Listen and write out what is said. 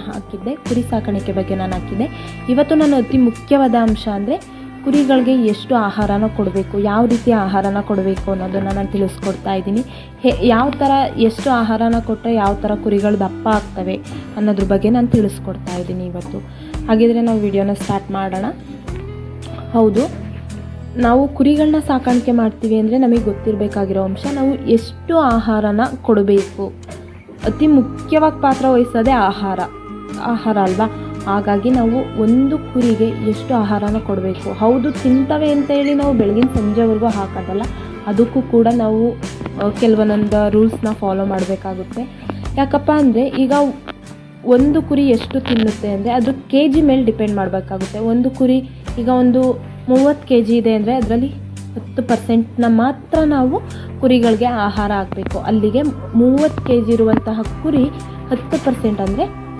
ಹಾಕಿದ್ದೆ, ಕುರಿ ಸಾಕಾಣಿಕೆ ಬಗ್ಗೆ ನಾನು ಹಾಕಿದ್ದೆ. ಇವತ್ತು ನಾನು ಅತಿ ಮುಖ್ಯವಾದ ಅಂಶ ಅಂದರೆ ಕುರಿಗಳಿಗೆ ಎಷ್ಟು ಆಹಾರನ ಕೊಡಬೇಕು, ಯಾವ ರೀತಿಯ ಆಹಾರನ ಕೊಡಬೇಕು ಅನ್ನೋದನ್ನು ನಾನು ತಿಳಿಸ್ಕೊಡ್ತಾ ಇದ್ದೀನಿ. ಯಾವ ಥರ ಎಷ್ಟು ಆಹಾರನ ಕೊಟ್ಟರೆ ಯಾವ ಥರ ಕುರಿಗಳು ದಪ್ಪ ಆಗ್ತವೆ ಅನ್ನೋದ್ರ ಬಗ್ಗೆ ನಾನು ತಿಳಿಸ್ಕೊಡ್ತಾ ಇದ್ದೀನಿ ಇವತ್ತು. ಹಾಗಿದ್ರೆ ನಾವು ವಿಡಿಯೋನ ಸ್ಟಾರ್ಟ್ ಮಾಡೋಣ. ಹೌದು, ನಾವು ಕುರಿಗಳನ್ನ ಸಾಕಾಣಿಕೆ ಮಾಡ್ತೀವಿ ಅಂದರೆ ನಮಗೆ ಗೊತ್ತಿರಬೇಕಾಗಿರೋ ಅಂಶ, ನಾವು ಎಷ್ಟು ಆಹಾರನ ಕೊಡಬೇಕು. ಅತಿ ಮುಖ್ಯವಾಗಿ ಪಾತ್ರ ವಹಿಸೋದೇ ಆಹಾರ ಅಲ್ವಾ. ಹಾಗಾಗಿ ನಾವು ಒಂದು ಕುರಿಗೆ ಎಷ್ಟು ಆಹಾರನ ಕೊಡಬೇಕು. ಹೌದು, ತಿಂತವೆ ಅಂತ ಹೇಳಿ ನಾವು ಬೆಳಗಿನ ಸಂಜೆವರೆಗೂ ಹಾಕೋದಲ್ಲ, ಅದಕ್ಕೂ ಕೂಡ ನಾವು ಕೆಲವೊಂದೊಂದು ರೂಲ್ಸ್ನ ಫಾಲೋ ಮಾಡಬೇಕಾಗುತ್ತೆ. ಯಾಕಪ್ಪ ಅಂದರೆ ಈಗ ಒಂದು ಕುರಿ ಎಷ್ಟು ತಿನ್ನುತ್ತೆ ಅಂದರೆ ಅದು ಕೆ ಜಿ ಮೇಲೆ ಡಿಪೆಂಡ್ ಮಾಡಬೇಕಾಗುತ್ತೆ. ಒಂದು ಕುರಿ ಈಗ ಒಂದು 30 kg ಇದೆ ಅಂದರೆ ಅದರಲ್ಲಿ 10% ಮಾತ್ರ ನಾವು ಕುರಿಗಳಿಗೆ ಆಹಾರ ಹಾಕಬೇಕು. ಅಲ್ಲಿಗೆ 30 kg ಇರುವಂತಹ ಕುರಿ 10% ಅಂದರೆ